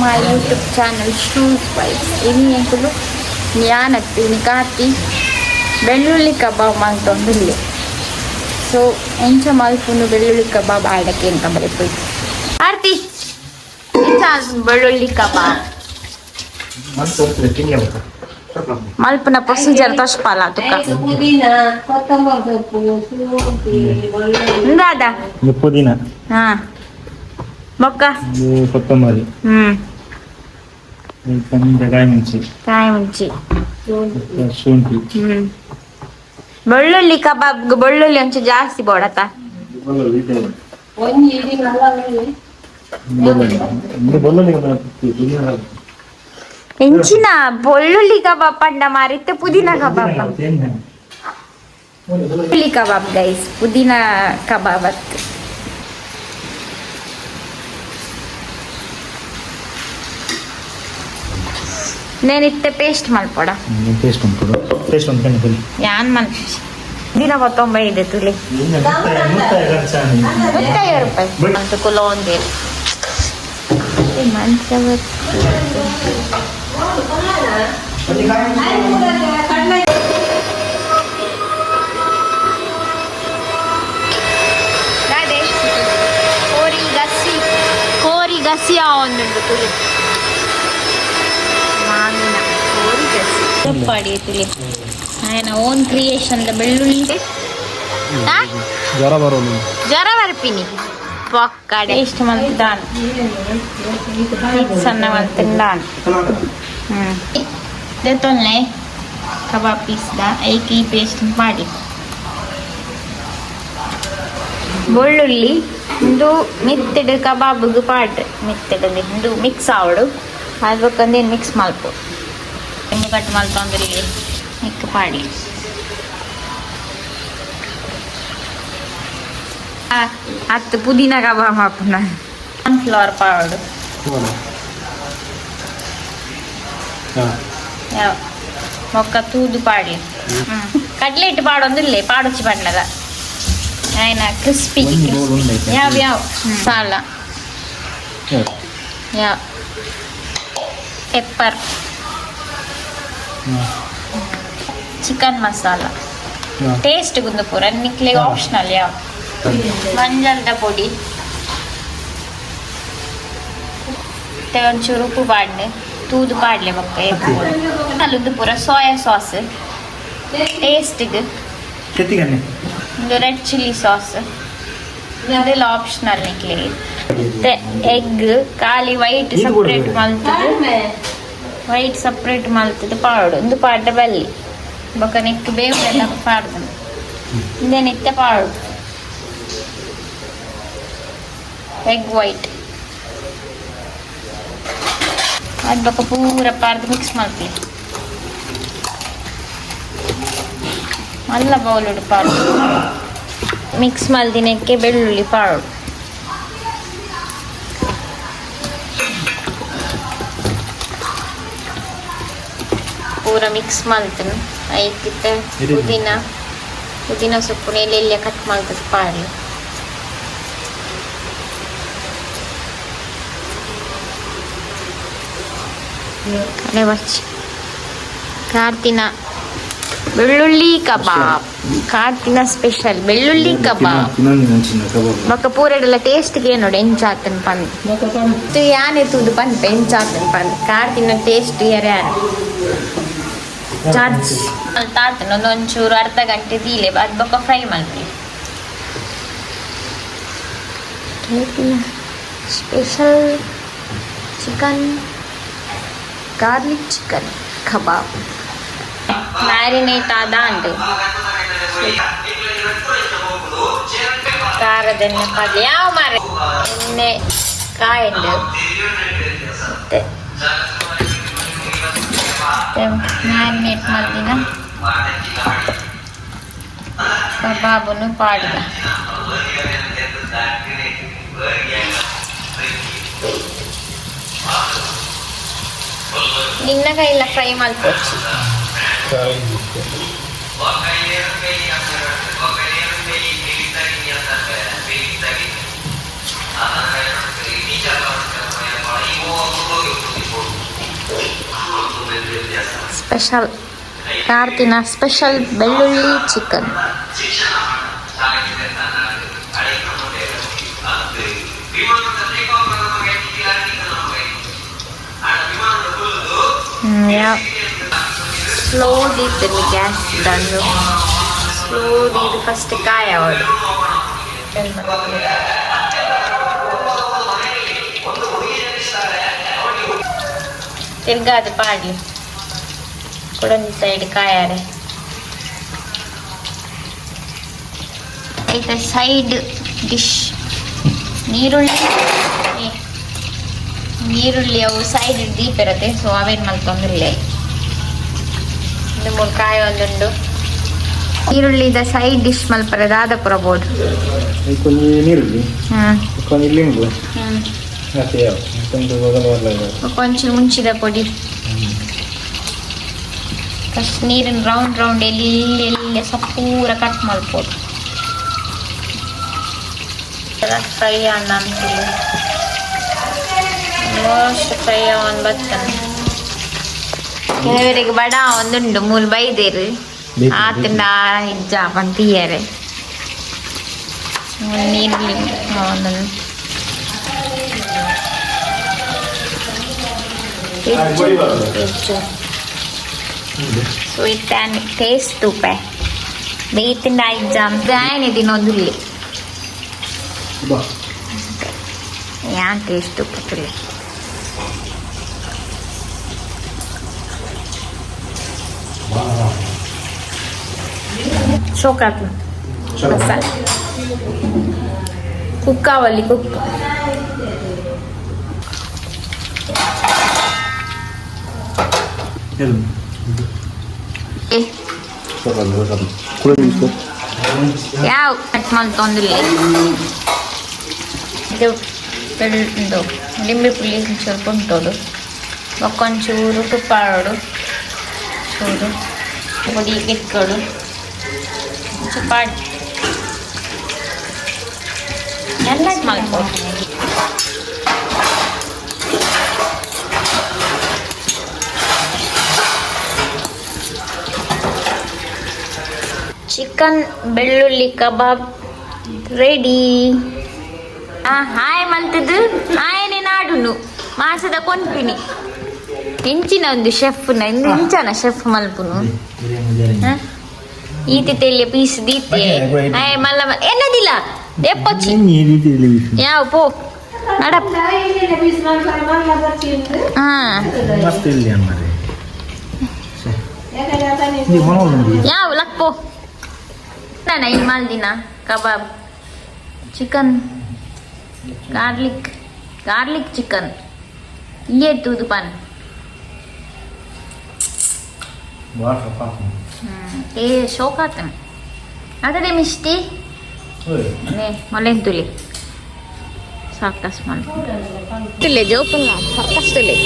ಮೈ YouTube channel ಶೂಸ್ ವೈಸ್ ಇನಿ ಎಂಕುಲು ಜ್ಞಾನತ್ತೀನಿ ಕಾತಿ ಬೆಳ್ಳುಳ್ಳಿ ಕಬಾಬ್ ಮಂತೊಂದುಲ್ಲೆ ಸೊ ಎಂಚ ಮಲ್ಪುನು ಬೆಳ್ಳುಳ್ಳಿ ಕಬಾಬ್ ಆಡಕ್ಕೆ ಅಂತ ಬರಬೇಕು ಆರ್ತಿ ಬೆಳ್ಳುಳ್ಳಿ ಕಬಾಬ್ ಮಲ್ಪನ ಪ್ರೊಸೀಜರ್ ತೋರ್ಸ್ಪಾಲ ತುಕ ದಾದಾ ಪುದೀನ ಹಾ ಬೊಕ್ಕ ಕೊತ್ತಂಬರಿ ಕಾಯಿ ಮುಂಚಿ ಶುಂಠಿ ಬೆಳ್ಳುಳ್ಳಿ ಕಬಾಬ್ ಬೆಳ್ಳುಳ್ಳಿ ಒಂಚೂರು ಜಾಸ್ತಿ ಬೋಡತ್ತ ಎಂಚಿನ ಬೆಳ್ಳುಳ್ಳಿ ಕಬಾಬ್ ಪಂಡ ಮಾರಿತ್ತೆ ಪುದೀನ ಕಬಾಬ್ ಬೆಳ್ಳುಳ್ಳಿ ಕಬಾಬ್ ಗೈಸ್ ಪುದೀನ ಕಬಾಬ್ ಅತ್ತು నేనిtte పేస్ట్ మల్పడ పేస్ట్ ఉంపుడు పేస్ట్ ఉంపని బలి యాన్ మల్ ದಿನ 95 ತುಲಿ 150 ರೂಪಾಯಿ ಅಂತ ಕಿಲೋ ಒಂದೇ ಮಂಚವತ್ ದಾದೆ ಕೋರಿ ಗಸಿ ಆವೊಂದುಂಡು ತುಲಿ ಪಡಿಯತಿಲಿ ఆయన ఓన్ క్రియేషన్ ಬೆಳ್ಳುಳ್ಳಿ ಜ್ವರ ಬರ್ಪಿನಿ ಪಕ್ಕ ಟೇಸ್ಟ್ ಮಲ್ತಿದ್ದಾನೆ ಸಣ್ಣ ಮಲ್ತಿದ್ದಾನೆ ದೇತೊಲ್ಲೆ ಕಬಾಬ್ ಪೀಸ್ದ ಐಕಿ ಪೇಸ್ಟ್ ಮಾಡಿ ಬೆಳ್ಳುಳ್ಳಿ ಒಂದು ಮಿತ್ತಡು ಕಬಾಬ್ಗೆ ಪಾಡ್ರೆ ಮಿತ್ತಡಲ್ಲಿ ಒಂದು ಮಿಕ್ಸ್ ಆವಡು ಅದಕ್ಕಂದು ಮಿಕ್ಸ್ ಮಲ್ಪು ಎಣ್ಣೆ ಕಟ್ ಮಲ್ತೊಂದ್ರಿಗೆ ಮಿಕ್ಕ ಪಾಡಿ ಹತ್ತು ಪುದೀನ ಕಬಾಬ್ ಹಾಪುನ ಕಾರ್ನ್ಫ್ಲವರ್ ಪೌಡರ್ ಮೊಕ್ಕ ತೂದು ಪಾಡಿ ಕಡ್ಲೆಟ್ ಪಾಡೊಂದಿಲ್ಲೇ ಪಾಡೊಚ್ಚಿ ಪಂಡಗ ಆಯ್ನ ಕ್ರಿಸ್ಪಿ ಯಾವ ಯಾವ ಸಾಲ ಯಾವ ಪೆಪ್ಪರ್ ಚಿಕನ್ ಮಸಾಲ ಟೇಸ್ಟ್ ಗುಂದು ಪೂರ ನಿಕ್ಲೆ ಆಪ್ಷನಲ್ ಯಾವ ಮಂಜಲ್ದ ಪೊಡಿ ಒಂಚೂರು ಉಪ್ಪು ಪಾಡ್ಲೆ ತೂದು ಪಾಡ್ಲೆ ಬೊಕ್ಕ ಅಲ್ಲೊಂದು ಪೂರ ಸೋಯಾ ಸಾಸ್ ಟೇಸ್ಟಿಗೆ ಒಂದು ರೆಡ್ ಚಿಲ್ಲಿ ಸಾಸ್ ಇದೆಲ್ಲ ಆಪ್ಷನಲ್ ನಿಕ್ಲೆ ಎಗ್ ಖಾಲಿ ವೈಟ್ ಸಪ್ರೇಟ್ ಮಲ್ತದ್ದು ವೈಟ್ ಸಪ್ರೇಟ್ ಮಲ್ತದ್ದು ಪಾಡು ಒಂದು ಪಾಡ ಬಲ್ಲಿ ಬೊಕ್ಕ ನೆಕ್ ಬೇವೆಲ್ಲ ಪಾಡ್ದು ಇಂದೇನಿತ್ತೆ ಪಾಡು ಎಗ್ ವೈಟ್ ಅದು ಬೊಕ್ಕ ಪೂರ ಪಾಡ್ದು ಮಿಕ್ಸ್ ಮಾಡ್ತೀವಿ ಮಲ್ಲ ಬೌಲುಡು ಪಾಡು ಮಿಕ್ಸ್ ಮಲ್ದಿನಕ್ಕೆ ಬೆಳ್ಳುಳ್ಳಿ ಪಾಡು ಪೂರ ಮಿಕ್ಸ್ ಮಾಡ್ತೀನಿ ಐಕಿತ್ತೆ ಪುದೀನ ಸೊಪ್ಪು ಎಲೆಲ್ಲ ಕಟ್ ಮಾಡ್ತದೆ ಪಾಡ್ಲಿ ಕಲೆ ಬಚ್ಚಿ ಕಾರ್ತಿನ ಬೆಳ್ಳುಳ್ಳಿ ಕಬಾಬ್ ಕಾರ್ತಿನ ಸ್ಪೆಷಲ್ ಬೆಳ್ಳುಳ್ಳಿ ಕಬಾಬ್ ಮಕ್ಕ ಪೂರಡೆಲ್ಲ ಟೇಸ್ಟ್ಗೆ ನೋಡಿ ಎಂಚಾತನ್ ಪಂದ್ ಯಾನೆ ತೂದು ಪಂದ್ ಎಂಚಾತನ್ ಪಂದ್ ಕಾರ್ತಿನ ಟೇಸ್ಟ್ ಯಾರು ಚಾರ್ಜ್ ತಾತನ ಒಂಚೂರು ಅರ್ಧ ಗಂಟೆ ತೀಲೆ ಅದು ಬೊಕ್ಕ ಫ್ರೈ ಮಾಡ್ತೀವಿ ಸ್ಪೆಷಲ್ ಚಿಕನ್ ಗಾರ್ಲಿಕ್ ಚಿಕನ್ ಕಬಾಬ್ ಮ್ಯಾರಿನೇಟ್ ಆದ ಅಂಡು ಖಾರದ ಎಣ್ಣೆ ಪಲ್ಯ ಯಾವ ಮಾರ ಎಣ್ಣೆ ಕಾಯಂಡು ಮತ್ತೆ ಮ್ಯಾರಿನೇಟ್ ಮಾಡಿನ ಕಬಾಬನ್ನು ಪಾಡಿದ ನಿನ್ನ ಕೈಲ್ಲ ಫ್ರೈ ಮಾಡ್ಕೊಚ್ಚಿ ಸ್ಪೆಷಲ್ ಕಾರ್ತಿನ ಸ್ಪೆಷಲ್ ಬೆಳ್ಳುಳ್ಳಿ ಚಿಕನ್. ಸ್ಲೋಲಿ ಇತ್ತು ಗ್ಯಾಸ್ ದಂಡು, ಸ್ಲೋಲಿ ಇದು ಫಸ್ಟ್ ಕಾಯ ಅವಳು ತಿರ್ಗಾ ಅದು ಪಾಡ್ಲಿ ಕೊಡೊಂದು ಸೈಡ್ ಕಾಯಾರೆ ಐತೆ ಸೈಡ್ ಡಿಶ್. ನೀರುಳ್ಳಿ ಅವು ಸೈಡ್ ದೀಪ ಇರುತ್ತೆ, ಸೊ ಅವೇನು ಮಲ್ಕೊಂಡ್ರಿಲ್ಲ. ಇದು ಮೂರು ಕಾಯಿ ಒಂದುಂಡು ಈರುಳ್ಳಿದ ಸೈಡ್ ಡಿಶ್ ಮಲ್ಪರದಾದ ಪುರಬಹುದು. ನೀರುಳ್ಳಿ ಕೊಂಚ ಮುಂಚಿದ ಪೊಡಿ ಫಸ್ಟ್ ನೀರಿನ ರೌಂಡ್ ಎಲ್ಲಿ ಸಪೂರ ಕಟ್ ಮಲ್ಪೋದು. ಫ್ರೈ ಅನ್ನ ಮೋಸ್ಟ್ ಫ್ರೈ ಒಂದು ಬರ್ತನೆ. ಕೆಲವರಿಗೆ ಬಡ ಒಂದುಂಡು ಮೂರು ಬೈದೇರು ಆತಂಡ ಇಜ್ಜ ಬಂತೀಯರೆ ನೀರ್ಲಿ ಒಂದೊಂದು sweet and taste Uppe ಬೇಯ್ತಿಂದ exam ಗಾಯನೆ ತಿನ್ನೋದಿಲ್ಲ ಯಾನ್ ಟೇಸ್ಟ್ ಉಪ್ಪತ್ತಿಲ್ಲ. ಶೋಕಾತ್ ಮಸಾಲ ಕುಕ್ಕಾವಲ್ಲಿ ಕುಕ್ ಯಾವ ಕಟ್ ಮಾಡಿ ತೊಂದಿಲ್ಲ. ಇದು ಇದು ಲಿಂಬೆ ಪುಳಿ ಸ್ವಲ್ಪ ಉಂಟೋದು ಒಕ್ಕೊಂಚೂರು ತುಪ್ಪ ಆಡೋದು ಚೂರು ಪುಡಿ ಇಟ್ಕೊಡು ಚಪಾಟ್ ಎಲ್ಲ ಮಾಡ್ಬೋದು. ಚಿಕನ್ ಬೆಳ್ಳುಳ್ಳಿ ಕಬಾಬ್ ರೆಡಿ. ಹಾಯ್ ಮಲ್ತದ್ದು ಹಾಯನೇ ನಾಡುನು ಮಾಸದ ಕೊಂಪಿನಿ ಹೆಂಚಿನ ಒಂದು ಶೆಫ್ನ ಇಂಚನ ಶೆಫ್ ಮಲ್ಪುನು ಈತಿ ತೆಲಿಯ ಪೀಸ್ ದೀತೆ ಹಾಯ್ ಮಲ್ಲ ಎನ್ನದಿಲ್ಲ ಎಪ್ಪಚ್ಚಿ ಯಾವ ಪೋ ನಡಪ್ಪ. ಯಾವ ಲಕ್ಪೋ ನಾನು ಈ ಮಾಲ್ದಿನ ಕಬಾಬ್ ಚಿಕನ್ गार्लिक चिकन ये दूध पान ते शोकात आता ते मिष्टी ने मलेन तुले साकास माल तुले जो पण साकास तुले